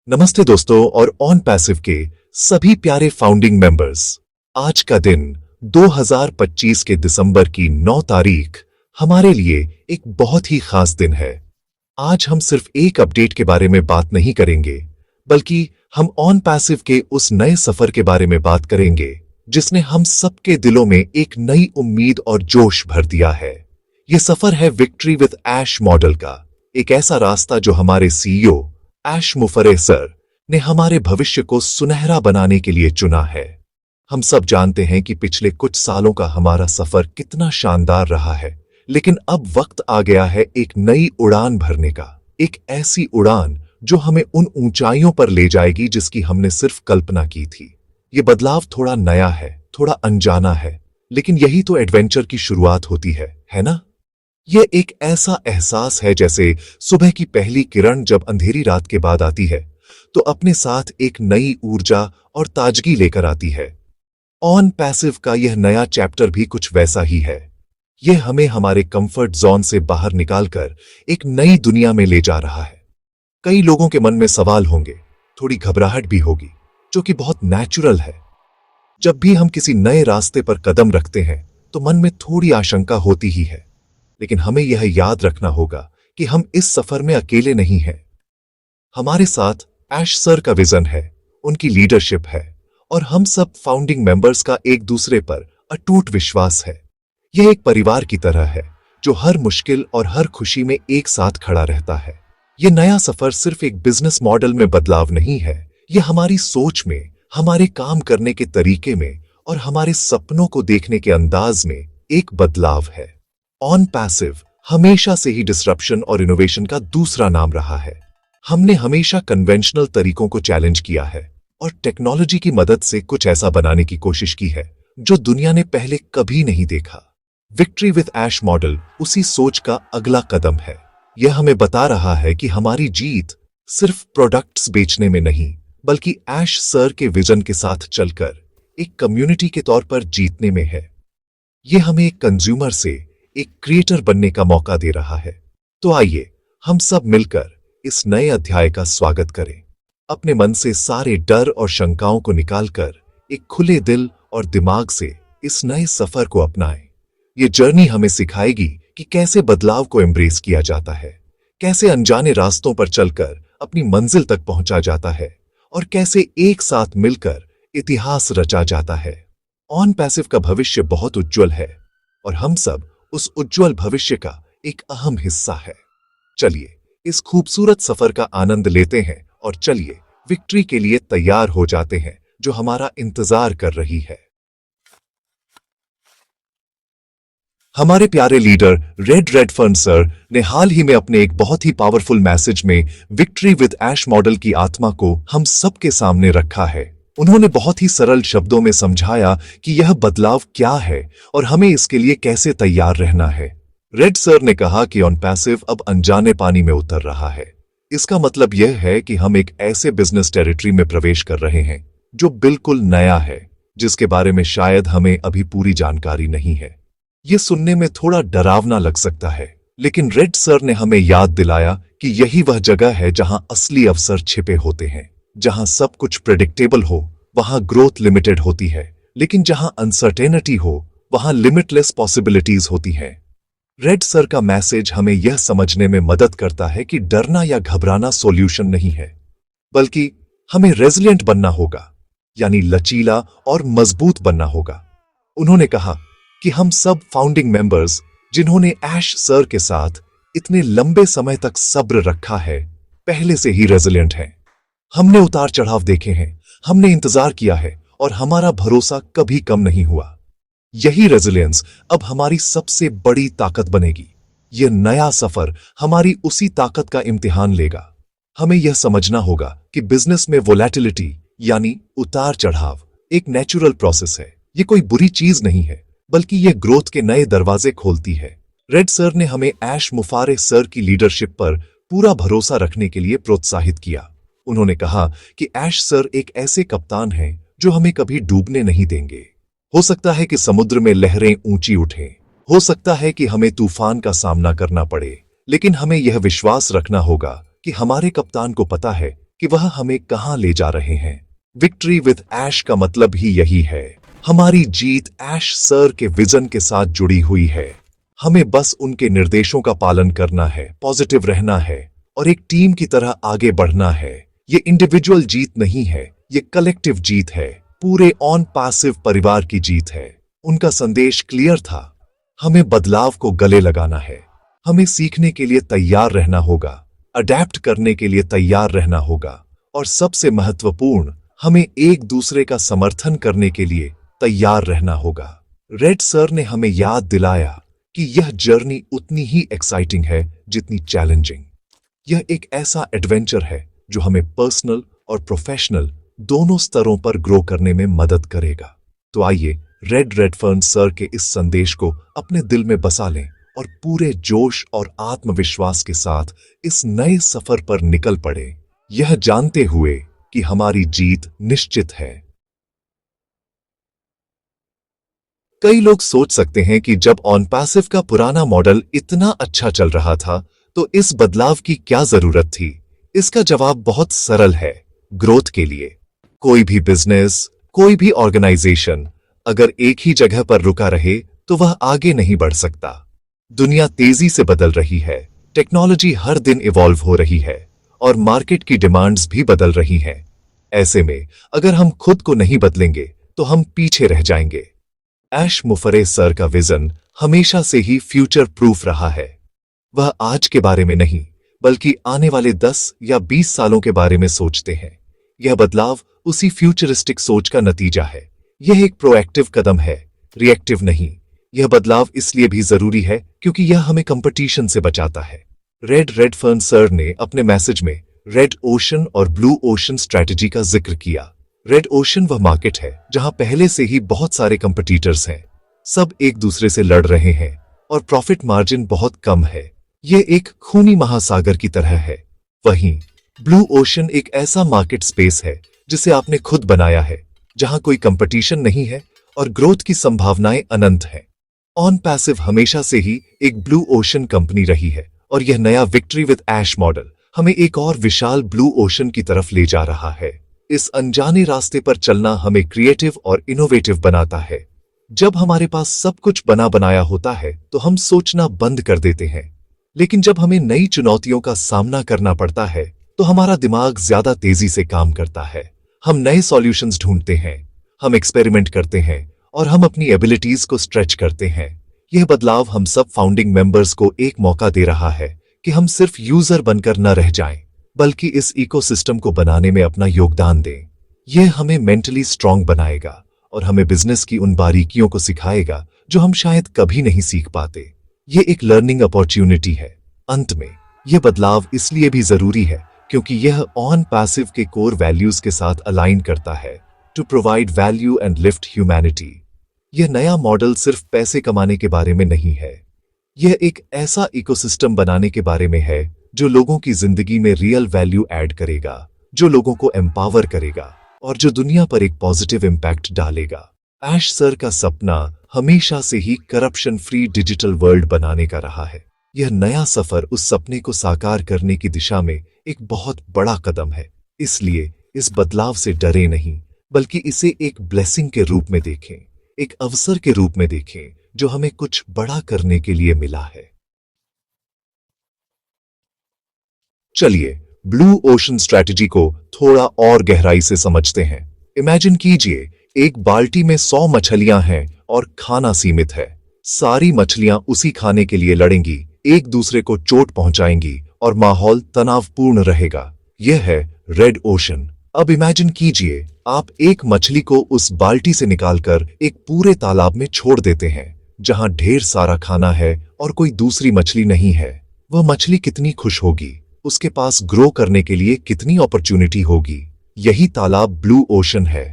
नमस्ते दोस्तों और ऑन पैसिव के सभी प्यारे फाउंडिंग मेंबर्स। आज का दिन 2025 के दिसंबर की 9 तारीख हमारे लिए एक बहुत ही खास दिन है। आज हम सिर्फ एक अपडेट के बारे में बात नहीं करेंगे, बल्कि हम ऑन पैसिव के उस नए सफर के बारे में बात करेंगे जिसने हम सबके दिलों में एक नई उम्मीद और जोश भर दिया है। यह सफर है विक्ट्री विद ऐश मॉडल का, एक ऐसा रास्ता जो हमारे सीईओ ऐश मुफर्रे सर ने हमारे भविष्य को सुनहरा बनाने के लिए चुना है। हम सब जानते हैं कि पिछले कुछ सालों का हमारा सफर कितना शानदार रहा है, लेकिन अब वक्त आ गया है एक नई उड़ान भरने का, एक ऐसी उड़ान जो हमें उन ऊंचाइयों पर ले जाएगी जिसकी हमने सिर्फ कल्पना की थी। ये बदलाव थोड़ा नया है, थोड़ा अनजाना है, लेकिन यही तो एडवेंचर की शुरुआत होती है ना? यह एक ऐसा एहसास है जैसे सुबह की पहली किरण जब अंधेरी रात के बाद आती है तो अपने साथ एक नई ऊर्जा और ताजगी लेकर आती है। ऑन पैसिव का यह नया चैप्टर भी कुछ वैसा ही है। यह हमें हमारे कंफर्ट जोन से बाहर निकालकर एक नई दुनिया में ले जा रहा है। कई लोगों के मन में सवाल होंगे, थोड़ी घबराहट भी होगी, जो कि बहुत नेचुरल है। जब भी हम किसी नए रास्ते पर कदम रखते हैं तो मन में थोड़ी आशंका होती ही है, लेकिन हमें यह याद रखना होगा कि हम इस सफर में अकेले नहीं हैं। हमारे साथ ऐश सर का विजन है, उनकी लीडरशिप है और हम सब फाउंडिंग मेंबर्स का एक दूसरे पर अटूट विश्वास है। यह एक परिवार की तरह है जो हर मुश्किल और हर खुशी में एक साथ खड़ा रहता है। यह नया सफर सिर्फ एक बिजनेस मॉडल में बदलाव नहीं है, यह हमारी सोच में, हमारे काम करने के तरीके में और हमारे सपनों को देखने के अंदाज में एक बदलाव है। ऑन पैसिव हमेशा से ही डिसरप्शन और इनोवेशन का दूसरा नाम रहा है। हमने हमेशा कन्वेंशनल तरीकों को चैलेंज किया है और टेक्नोलॉजी की मदद से कुछ ऐसा बनाने की कोशिश की है जो दुनिया ने पहले कभी नहीं देखा। विक्ट्री विद ऐश मॉडल उसी सोच का अगला कदम है। यह हमें बता रहा है कि हमारी जीत सिर्फ प्रोडक्ट्स बेचने में नहीं, बल्कि ऐश सर के विजन के साथ चलकर एक कम्युनिटी के तौर पर जीतने में है। यह हमें एक कंज्यूमर से एक क्रिएटर बनने का मौका दे रहा है। तो आइए हम सब मिलकर इस नए अध्याय का स्वागत करें। अपने मन से सारे डर और शंकाओं को निकालकर एक खुले दिल और दिमाग से इस नए सफर को अपनाएं। ये जर्नी हमें सिखाएगी कि कैसे बदलाव को एम्ब्रेस किया जाता है, कैसे अनजाने रास्तों पर चलकर अपनी मंजिल तक पहुंचा जाता है और कैसे एक साथ मिलकर इतिहास रचा जाता है। ऑन पैसिव का भविष्य बहुत उज्जवल है और हम सब उस उज्जवल भविष्य का एक अहम हिस्सा है। चलिए इस खूबसूरत सफर का आनंद लेते हैं और चलिए विक्ट्री के लिए तैयार हो जाते हैं जो हमारा इंतजार कर रही है। हमारे प्यारे लीडर रेडफर्न सर ने हाल ही में अपने एक बहुत ही पावरफुल मैसेज में विक्ट्री विद ऐश मॉडल की आत्मा को हम सबके सामने रखा है। उन्होंने बहुत ही सरल शब्दों में समझाया कि यह बदलाव क्या है और हमें इसके लिए कैसे तैयार रहना है। रेड सर ने कहा कि ऑन पैसिव अब अनजाने पानी में उतर रहा है। इसका मतलब यह है कि हम एक ऐसे बिजनेस टेरिटरी में प्रवेश कर रहे हैं जो बिल्कुल नया है, जिसके बारे में शायद हमें अभी पूरी जानकारी नहीं है। यह सुनने में थोड़ा डरावना लग सकता है, लेकिन रेड सर ने हमें याद दिलाया कि यही वह जगह है जहां असली अवसर छिपे होते हैं। जहां सब कुछ प्रेडिक्टेबल हो वहां ग्रोथ लिमिटेड होती है, लेकिन जहां अनसर्टेनिटी हो वहां लिमिटलेस पॉसिबिलिटीज होती हैं। रेड सर का मैसेज हमें यह समझने में मदद करता है कि डरना या घबराना सॉल्यूशन नहीं है, बल्कि हमें रेजिलिएंट बनना होगा, यानी लचीला और मजबूत बनना होगा। उन्होंने कहा कि हम सब फाउंडिंग मेंबर्स जिन्होंने ऐश सर के साथ इतने लंबे समय तक सब्र रखा है, पहले से ही रेजिलिएंट हैं। हमने उतार चढ़ाव देखे हैं, हमने इंतजार किया है और हमारा भरोसा कभी कम नहीं हुआ। यही रेजिलियंस अब हमारी सबसे बड़ी ताकत बनेगी। यह नया सफर हमारी उसी ताकत का इम्तिहान लेगा। हमें यह समझना होगा कि बिजनेस में वोलेटिलिटी यानी उतार चढ़ाव एक नेचुरल प्रोसेस है। यह कोई बुरी चीज नहीं है, बल्कि यह ग्रोथ के नए दरवाजे खोलती है। रेड सर ने हमें ऐश मुफर्रे सर की लीडरशिप पर पूरा भरोसा रखने के लिए प्रोत्साहित किया। उन्होंने कहा कि ऐश सर एक ऐसे कप्तान हैं जो हमें कभी डूबने नहीं देंगे। हो सकता है कि समुद्र में लहरें ऊंची उठें, हो सकता है कि हमें तूफान का सामना करना पड़े, लेकिन हमें यह विश्वास रखना होगा कि हमारे कप्तान को पता है कि वह हमें कहां ले जा रहे हैं। विक्ट्री विद ऐश का मतलब ही यही है। हमारी जीत ऐश सर के विजन के साथ जुड़ी हुई है। हमें बस उनके निर्देशों का पालन करना है, पॉजिटिव रहना है और एक टीम की तरह आगे बढ़ना है। ये इंडिविजुअल जीत नहीं है, ये कलेक्टिव जीत है, पूरे ऑन पैसिव परिवार की जीत है। उनका संदेश क्लियर था, हमें बदलाव को गले लगाना है, हमें सीखने के लिए तैयार रहना होगा, अडेप्ट करने के लिए तैयार रहना होगा और सबसे महत्वपूर्ण, हमें एक दूसरे का समर्थन करने के लिए तैयार रहना होगा। रेड सर ने हमें याद दिलाया कि यह जर्नी उतनी ही एक्साइटिंग है जितनी चैलेंजिंग। यह एक ऐसा एडवेंचर है जो हमें पर्सनल और प्रोफेशनल दोनों स्तरों पर ग्रो करने में मदद करेगा। तो आइए रेड रेडफर्न सर के इस संदेश को अपने दिल में बसा लें और पूरे जोश और आत्मविश्वास के साथ इस नए सफर पर निकल पड़े, यह जानते हुए कि हमारी जीत निश्चित है। कई लोग सोच सकते हैं कि जब ऑन पैसिव का पुराना मॉडल इतना अच्छा चल रहा था तो इस बदलाव की क्या जरूरत थी। इसका जवाब बहुत सरल है, ग्रोथ के लिए। कोई भी बिजनेस, कोई भी ऑर्गेनाइजेशन अगर एक ही जगह पर रुका रहे तो वह आगे नहीं बढ़ सकता। दुनिया तेजी से बदल रही है, टेक्नोलॉजी हर दिन इवॉल्व हो रही है और मार्केट की डिमांड्स भी बदल रही हैं। ऐसे में अगर हम खुद को नहीं बदलेंगे तो हम पीछे रह जाएंगे। ऐश मुफरे सर का विजन हमेशा से ही फ्यूचर प्रूफ रहा है। वह आज के बारे में नहीं बल्कि आने वाले 10 या 20 सालों के बारे में सोचते हैं। यह बदलाव उसी फ्यूचरिस्टिक सोच का नतीजा है। यह एक प्रोएक्टिव कदम है, रिएक्टिव नहीं। यह बदलाव इसलिए भी जरूरी है क्योंकि यह हमें कंपटीशन से बचाता है। रेड रेडफर्न सर ने अपने मैसेज में रेड ओशन और ब्लू ओशन स्ट्रैटेजी का जिक्र किया। रेड ओशन वह मार्केट है जहां पहले से ही बहुत सारे कंपटीटर्स हैं, सब एक दूसरे से लड़ रहे हैं और प्रॉफिट मार्जिन बहुत कम है। यह एक खूनी महासागर की तरह है। वहीं ब्लू ओशन एक ऐसा मार्केट स्पेस है जिसे आपने खुद बनाया है, जहां कोई कंपटीशन नहीं है और ग्रोथ की संभावनाएं अनंत हैं। ऑन पैसिव हमेशा से ही एक ब्लू ओशन कंपनी रही है और यह नया विक्ट्री विद ऐश मॉडल हमें एक और विशाल ब्लू ओशन की तरफ ले जा रहा है। इस अनजाने रास्ते पर चलना हमें क्रिएटिव और इनोवेटिव बनाता है। जब हमारे पास सब कुछ बना बनाया होता है तो हम सोचना बंद कर देते हैं, लेकिन जब हमें नई चुनौतियों का सामना करना पड़ता है तो हमारा दिमाग ज्यादा तेजी से काम करता है। हम नए सॉल्यूशंस ढूंढते हैं, हम एक्सपेरिमेंट करते हैं और हम अपनी एबिलिटीज को स्ट्रेच करते हैं। यह बदलाव हम सब फाउंडिंग मेंबर्स को एक मौका दे रहा है कि हम सिर्फ यूजर बनकर न रह जाएं, बल्कि इस इकोसिस्टम को बनाने में अपना योगदान दें। यह हमें मेंटली स्ट्रांग बनाएगा और हमें बिजनेस की उन बारीकियों को सिखाएगा जो हम शायद कभी नहीं सीख पाते। यह एक लर्निंग अपॉर्चुनिटी है। अंत में यह बदलाव इसलिए भी जरूरी है क्योंकि यह ऑन पैसिव के कोर वैल्यूज के साथ अलाइन करता है, to provide value and lift humanity. यह नया मॉडल सिर्फ पैसे कमाने के बारे में नहीं है, यह एक ऐसा इकोसिस्टम बनाने के बारे में है जो लोगों की जिंदगी में रियल वैल्यू ऐड करेगा, जो लोगों को एम्पावर करेगा और जो दुनिया पर एक पॉजिटिव इम्पैक्ट डालेगा। ऐश सर का सपना हमेशा से ही करप्शन फ्री डिजिटल वर्ल्ड बनाने का रहा है। यह नया सफर उस सपने को साकार करने की दिशा में एक बहुत बड़ा कदम है। इसलिए इस बदलाव से डरे नहीं, बल्कि इसे एक ब्लेसिंग के रूप में देखें, एक अवसर के रूप में देखें जो हमें कुछ बड़ा करने के लिए मिला है। चलिए ब्लू ओशन स्ट्रैटेजी को थोड़ा और गहराई से समझते हैं। इमेजिन कीजिए एक बाल्टी में 100 मछलियां हैं और खाना सीमित है। सारी मछलियां उसी खाने के लिए लड़ेंगी, एक दूसरे को चोट पहुंचाएंगी और माहौल तनावपूर्ण रहेगा। यह है रेड ओशन। अब इमेजिन कीजिए आप एक मछली को उस बाल्टी से निकालकर एक पूरे तालाब में छोड़ देते हैं जहां ढेर सारा खाना है और कोई दूसरी मछली नहीं है। वह मछली कितनी खुश होगी, उसके पास ग्रो करने के लिए कितनी अपॉर्चुनिटी होगी। यही तालाब ब्लू ओशन है।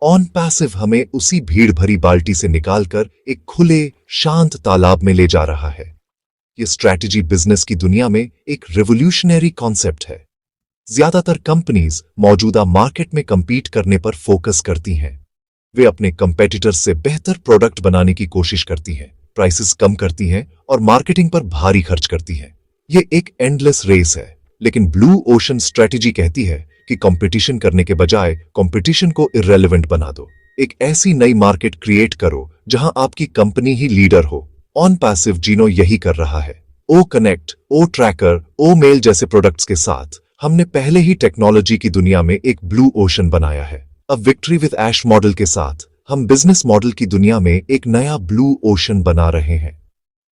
ऑन पैसिव हमें उसी भीड़ भरी बाल्टी से निकालकर एक खुले शांत तालाब में ले जा रहा है। यह स्ट्रैटेजी बिजनेस की दुनिया में एक रिवोल्यूशनरी कॉन्सेप्ट है। ज्यादातर कंपनीज मौजूदा मार्केट में compete करने पर फोकस करती हैं। वे अपने कंपेटिटर्स से बेहतर प्रोडक्ट बनाने की कोशिश करती हैं, प्राइसेस कम करती हैं और मार्केटिंग पर भारी खर्च करती हैं। यह एक एंडलेस रेस है, लेकिन ब्लू ओशन स्ट्रैटेजी कहती है कि कंपटीशन करने के बजाय कंपटीशन को इररेलेवेंट बना दो। एक ऐसी नई मार्केट क्रिएट करो जहां आपकी कंपनी ही लीडर हो। ऑन पैसिव जीनो यही कर रहा है। ओ कनेक्ट, ओ ट्रैकर, ओ मेल जैसे प्रोडक्ट्स के साथ हमने पहले ही टेक्नोलॉजी की दुनिया में एक ब्लू ओशन बनाया है। अब विक्ट्री विद ऐश मॉडल के साथ हम बिजनेस मॉडल की दुनिया में एक नया ब्लू ओशन बना रहे हैं।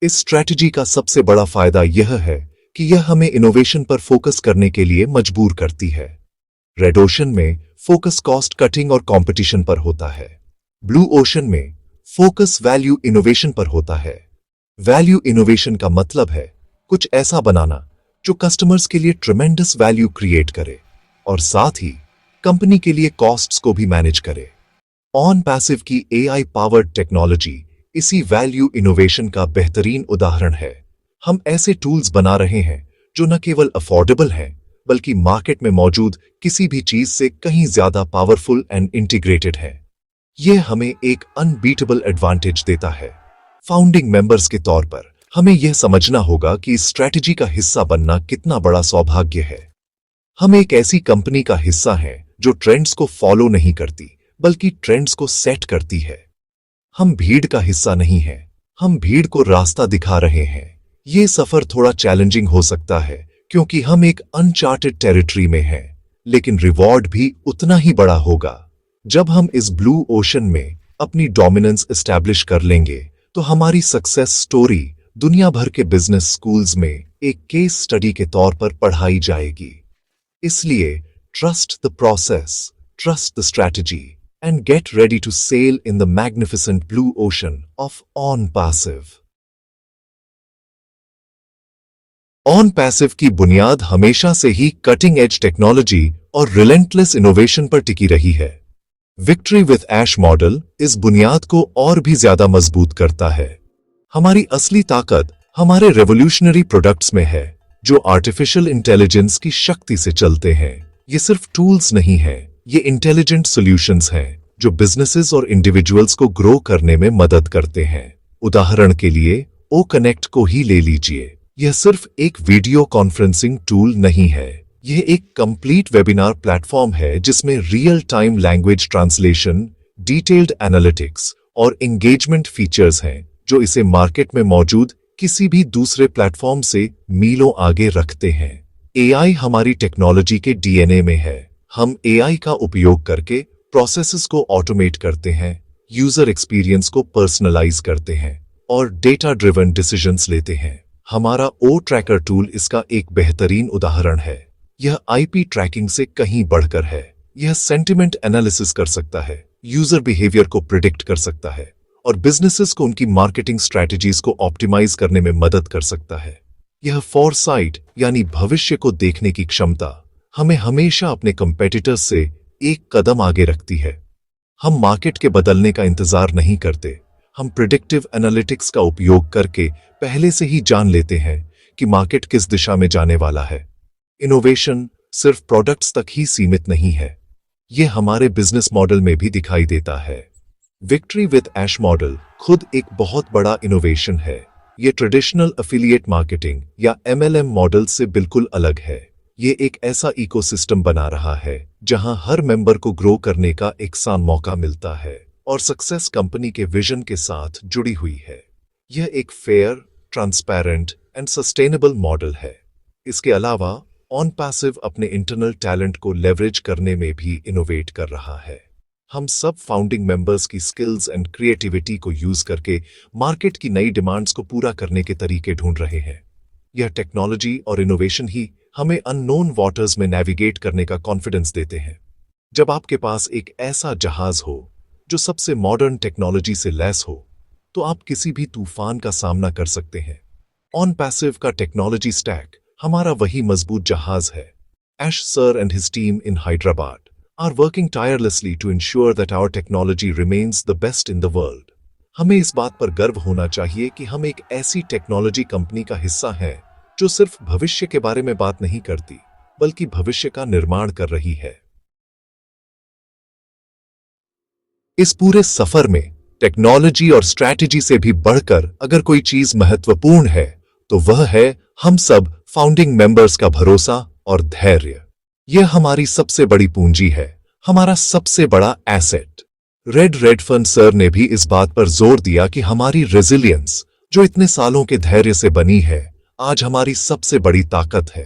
इस स्ट्रैटेजी का सबसे बड़ा फायदा यह है कि यह हमें इनोवेशन पर फोकस करने के लिए मजबूर करती है। रेड ओशन में फोकस कॉस्ट कटिंग और कंपटीशन पर होता है। ब्लू ओशन में फोकस वैल्यू इनोवेशन पर होता है। वैल्यू इनोवेशन का मतलब है कुछ ऐसा बनाना जो कस्टमर्स के लिए ट्रेमेंडस वैल्यू क्रिएट करे और साथ ही कंपनी के लिए कॉस्ट्स को भी मैनेज करे। ऑन पैसिव की एआई पावर्ड टेक्नोलॉजी इसी वैल्यू इनोवेशन का बेहतरीन उदाहरण है। हम ऐसे टूल्स बना रहे हैं जो न केवल अफोर्डेबल हैं बल्कि मार्केट में मौजूद किसी भी चीज से कहीं ज्यादा पावरफुल एंड इंटीग्रेटेड है। यह हमें एक अनबीटेबल एडवांटेज देता है। फाउंडिंग मेंबर्स के तौर पर हमें यह समझना होगा कि इस स्ट्रैटेजी का हिस्सा बनना कितना बड़ा सौभाग्य है। हम एक ऐसी कंपनी का हिस्सा हैं जो ट्रेंड्स को फॉलो नहीं करती बल्कि ट्रेंड्स को सेट करती है। हम भीड़ का हिस्सा नहीं हैं, हम भीड़ को रास्ता दिखा रहे हैं। ये सफर थोड़ा चैलेंजिंग हो सकता है क्योंकि हम एक अनचार्टेड टेरिटरी में हैं, लेकिन रिवॉर्ड भी उतना ही बड़ा होगा। जब हम इस ब्लू ओशन में अपनी डोमिनेंस एस्टैब्लिश कर लेंगे तो हमारी सक्सेस स्टोरी दुनिया भर के बिजनेस स्कूल्स में एक केस स्टडी के तौर पर पढ़ाई जाएगी। इसलिए trust the process, trust the strategy and get ready to sail in the magnificent blue ocean of On Passive. On Passive की बुनियाद हमेशा से ही कटिंग एज टेक्नोलॉजी और रिलेंटलेस इनोवेशन पर टिकी रही है। विक्ट्री विद ऐश मॉडल इस बुनियाद को और भी ज्यादा मजबूत करता है। हमारी असली ताकत हमारे रेवोल्यूशनरी प्रोडक्ट्स में है जो आर्टिफिशियल इंटेलिजेंस की शक्ति से चलते हैं। ये सिर्फ टूल्स नहीं है, ये इंटेलिजेंट सॉल्यूशंस हैं जो बिजनेसेस और इंडिविजुअल्स को ग्रो करने में मदद करते हैं। उदाहरण के लिए ओ कनेक्ट को ही ले लीजिए। यह सिर्फ एक वीडियो कॉन्फ्रेंसिंग टूल नहीं है, यह एक कंप्लीट वेबिनार प्लेटफॉर्म है जिसमें real time language translation, detailed analytics और एंगेजमेंट फीचर्स हैं जो इसे मार्केट में मौजूद किसी भी दूसरे प्लेटफॉर्म से मीलों आगे रखते हैं। एआई हमारी टेक्नोलॉजी के डीएनए में है। हम एआई का उपयोग करके प्रोसेसेस को ऑटोमेट करते हैं, यूजर एक्सपीरियंस को पर्सनलाइज करते हैं और डेटा ड्रिवन डिसीजंस लेते हैं। हमारा ओ ट्रैकर टूल इसका एक बेहतरीन उदाहरण है। यह आईपी ट्रैकिंग से कहीं बढ़कर है। यह सेंटिमेंट एनालिसिस कर सकता है, यूजर बिहेवियर को प्रिडिक्ट कर सकता है और बिजनेसेस को उनकी मार्केटिंग स्ट्रैटेजीज को ऑप्टिमाइज करने में मदद कर सकता है। यह फॉरसाइट यानी भविष्य को देखने की क्षमता हमें हमेशा अपने कंपेटिटर्स से एक कदम आगे रखती है। हम मार्केट के बदलने का इंतजार नहीं करते, हम प्रिडिक्टिव एनालिटिक्स का उपयोग करके पहले से ही जान लेते हैं कि मार्केट किस दिशा में जाने वाला है। इनोवेशन सिर्फ प्रोडक्ट्स तक ही सीमित नहीं है, यह हमारे बिजनेस मॉडल में भी दिखाई देता है। विक्ट्री विद ऐश मॉडल खुद एक बहुत बड़ा इनोवेशन है। यह ट्रेडिशनल एफिलिएट मार्केटिंग या एमएलएम मॉडल से बिल्कुल अलग है। ये एक ऐसा इकोसिस्टम बना रहा है जहां हर मेंबर को ग्रो करने का एकसान मौका मिलता है और सक्सेस कंपनी के विजन के साथ जुड़ी हुई है। यह एक fair, transparent and sustainable model है। इसके अलावा ऑन पैसिव अपने इंटरनल टैलेंट को लेवरेज करने में भी इनोवेट कर रहा है। हम सब फाउंडिंग मेंबर्स की स्किल्स एंड क्रिएटिविटी को यूज करके मार्केट की नई डिमांड्स को पूरा करने के तरीके ढूंढ रहे हैं। यह टेक्नोलॉजी और इनोवेशन ही हमें अननोन वाटर्स में नेविगेट करने का कॉन्फिडेंस देते हैं। जब आपके पास एक ऐसा जहाज हो जो सबसे मॉडर्न टेक्नोलॉजी से लैस हो, तो आप किसी भी तूफान का सामना कर सकते हैं। ऑन पैसिव का टेक्नोलॉजी स्टैक हमारा वही मजबूत जहाज है। Ash sir and his team in Hyderabad are working tirelessly to ensure that our technology remains the best in the world. हमें इस बात पर गर्व होना चाहिए कि हम एक ऐसी टेक्नोलॉजी कंपनी का हिस्सा हैं जो सिर्फ भविष्य के बारे में बात नहीं करती, बल्कि भविष्य का निर्माण कर रही है। इस पूरे सफर में टेक्नोलॉजी और स्ट्रैटेजी से भी बढ़कर अगर कोई चीज महत्वपूर्ण है तो वह है हम सब फाउंडिंग मेंबर्स का भरोसा और धैर्य। यह हमारी सबसे बड़ी पूंजी है, हमारा सबसे बड़ा एसेट। रेडफर्न सर ने भी इस बात पर जोर दिया कि हमारी रेजिलियंस, जो इतने सालों के धैर्य से बनी है, आज हमारी सबसे बड़ी ताकत है।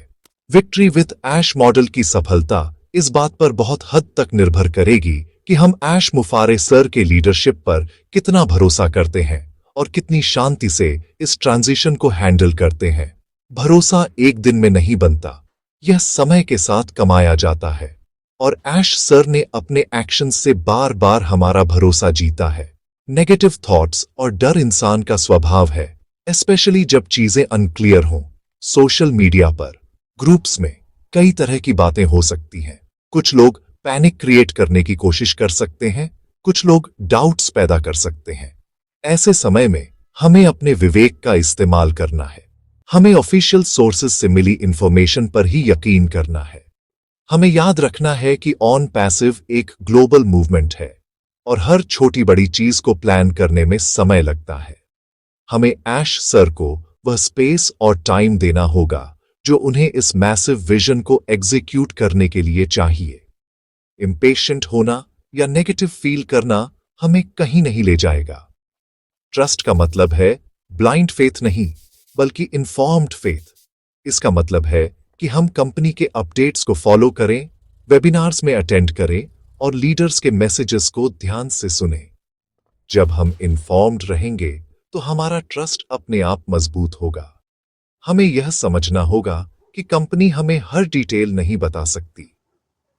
विक्ट्री विथ ऐश मॉडल की सफलता इस बात पर बहुत हद तक निर्भर करेगी कि हम ऐश मुफारे सर के लीडरशिप पर कितना भरोसा करते हैं और कितनी शांति से इस ट्रांजिशन को हैंडल करते हैं। भरोसा एक दिन में नहीं बनता, यह समय के साथ कमाया जाता है, और ऐश सर ने अपने एक्शंस से बार बार हमारा भरोसा जीता है। नेगेटिव थॉट्स और डर इंसान का स्वभाव है, स्पेशली जब चीजें अनक्लियर हों। सोशल मीडिया पर, ग्रुप्स में कई तरह की बातें हो सकती हैं। कुछ लोग पैनिक क्रिएट करने की कोशिश कर सकते हैं, कुछ लोग डाउट्स पैदा कर सकते हैं। ऐसे समय में हमें अपने विवेक का इस्तेमाल करना है। हमें ऑफिशियल सोर्सेज से मिली इंफॉर्मेशन पर ही यकीन करना है। हमें याद रखना है कि ऑन पैसिव एक ग्लोबल मूवमेंट है और हर छोटी बड़ी चीज को प्लान करने में समय लगता है। हमें ऐश सर को वह स्पेस और टाइम देना होगा जो उन्हें इस मैसिव विजन को एग्जीक्यूट करने के लिए चाहिए। इम्पेशेंट होना या नेगेटिव फील करना हमें कहीं नहीं ले जाएगा। ट्रस्ट का मतलब है ब्लाइंड फेथ नहीं, बल्कि इन्फॉर्म्ड फेथ। इसका मतलब है कि हम कंपनी के अपडेट्स को फॉलो करें, वेबिनार्स में अटेंड करें और लीडर्स के मैसेजेस को ध्यान से सुनें। जब हम इन्फॉर्म्ड रहेंगे तो हमारा ट्रस्ट अपने आप मजबूत होगा। हमें यह समझना होगा कि कंपनी हमें हर डिटेल नहीं बता सकती।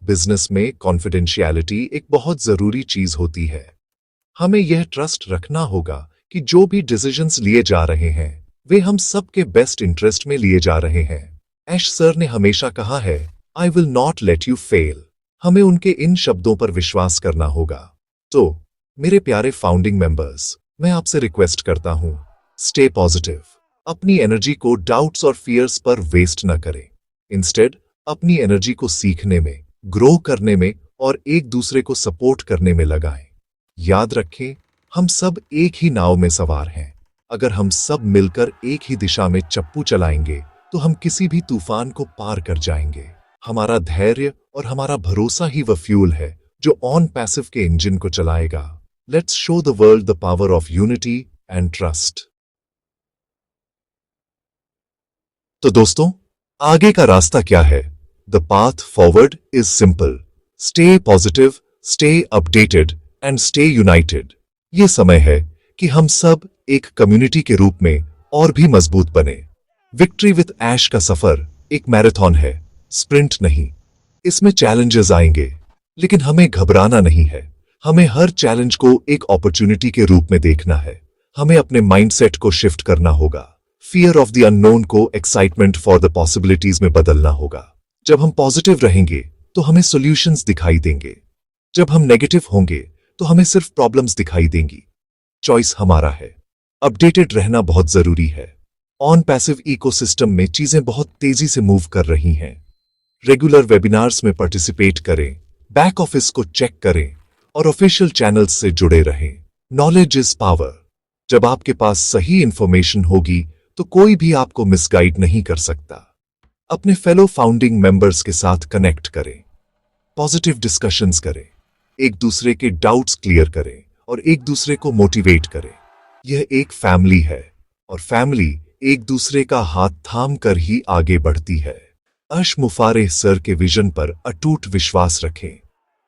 बिजनेस में कॉन्फिडेंशियलिटी एक बहुत जरूरी चीज होती है। हमें यह ट्रस्ट रखना होगा कि जो भी डिसीजंस लिए जा रहे हैं वे हम सबके बेस्ट इंटरेस्ट में लिए जा रहे हैं। ऐश सर ने हमेशा कहा है, I will not let you fail. हमें उनके इन शब्दों पर विश्वास करना होगा। तो मेरे प्यारे फाउंडिंग मेंबर्स, मैं आपसे रिक्वेस्ट करता हूं, स्टे पॉजिटिव। अपनी एनर्जी को डाउट्स और फियर्स पर वेस्ट न करें। इंस्टेड अपनी एनर्जी को सीखने में, ग्रो करने में और एक दूसरे को सपोर्ट करने में लगाएं। याद रखें, हम सब एक ही नाव में सवार हैं। अगर हम सब मिलकर एक ही दिशा में चप्पू चलाएंगे तो हम किसी भी तूफान को पार कर जाएंगे। हमारा धैर्य और हमारा भरोसा ही वह फ्यूल है जो ऑन पैसिव के इंजन को चलाएगा। Let's show the world the power of unity and trust. तो दोस्तों, आगे का रास्ता क्या है? The path forward is simple. Stay positive, stay updated and stay United. ये समय है कि हम सब एक कम्युनिटी के रूप में और भी मजबूत बने। विक्ट्री विथ ऐश का सफर एक मैराथन है, स्प्रिंट नहीं। इसमें चैलेंजेस आएंगे, लेकिन हमें घबराना नहीं है। हमें हर चैलेंज को एक अपॉर्चुनिटी के रूप में देखना है। हमें अपने माइंडसेट को शिफ्ट करना होगा। फियर ऑफ द अननोन को एक्साइटमेंट फॉर द पॉसिबिलिटीज में बदलना होगा। जब हम पॉजिटिव रहेंगे तो हमें सॉल्यूशंस दिखाई देंगे। जब हम नेगेटिव होंगे तो हमें सिर्फ प्रॉब्लम्स दिखाई देंगी। चॉइस हमारा है। अपडेटेड रहना बहुत जरूरी है। ऑन पैसिव इकोसिस्टम में चीजें बहुत तेजी से मूव कर रही हैं। रेगुलर वेबिनार्स में पार्टिसिपेट करें, बैक ऑफिस को चेक करें और ऑफिशियल चैनल्स से जुड़े रहें। Knowledge is power. जब आपके पास सही इंफॉर्मेशन होगी तो कोई भी आपको मिसगाइड नहीं कर सकता। अपने फेलो फाउंडिंग मेंबर्स के साथ कनेक्ट करें, पॉजिटिव डिस्कशंस करें, एक दूसरे के डाउट्स क्लियर करें और एक दूसरे को मोटिवेट करें। यह एक फैमिली है और फैमिली एक दूसरे का हाथ थाम कर ही आगे बढ़ती है। ऐश मुफारे सर के विजन पर अटूट विश्वास रखें।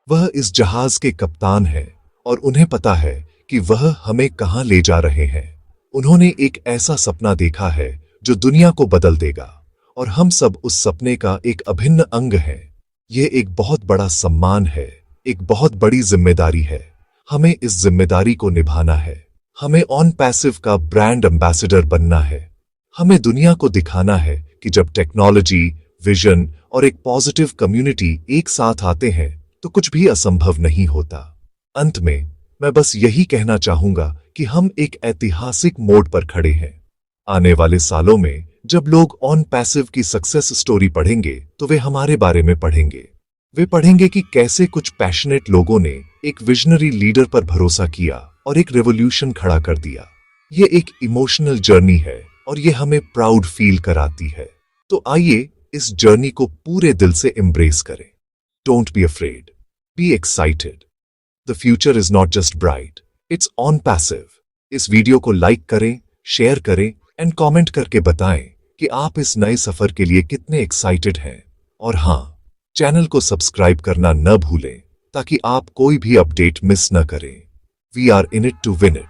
वह इस जहाज के कप्तान हैं और उन्हें पता है कि वह हमें कहां ले जा रहे हैं। उन्होंने एक ऐसा सपना देखा है जो दुनिया को बदल देगा और हम सब उस सपने का एक अभिन्न अंग हैं। यह एक बहुत बड़ा सम्मान है, एक बहुत बड़ी जिम्मेदारी है। हमें इस जिम्मेदारी को निभाना है। हमें ऑन पैसिव का ब्रांड एम्बेसडर बनना है। हमें दुनिया को दिखाना है कि जब टेक्नोलॉजी, विजन और एक पॉजिटिव कम्युनिटी एक साथ आते हैं तो कुछ भी असंभव नहीं होता। अंत में मैं बस यही कहना चाहूंगा कि हम एक ऐतिहासिक मोड़ पर खड़े हैं। आने वाले सालों में जब लोग ऑन पैसिव की सक्सेस स्टोरी पढ़ेंगे तो वे हमारे बारे में पढ़ेंगे। वे पढ़ेंगे कि कैसे कुछ पैशनेट लोगों ने एक विजनरी लीडर पर भरोसा किया और एक रेवोल्यूशन खड़ा कर दिया। ये एक इमोशनल जर्नी है और ये हमें प्राउड फील कराती है। तो आइए इस जर्नी को पूरे दिल से एम्ब्रेस करें। Don't be afraid, be excited. The future is not just bright, it's on passive. इस वीडियो को लाइक करें, शेयर करें एंड कमेंट करके बताएं कि आप इस नए सफर के लिए कितने एक्साइटेड हैं। और हां, चैनल को सब्सक्राइब करना न भूलें ताकि आप कोई भी अपडेट मिस न करें। We are in it to win it.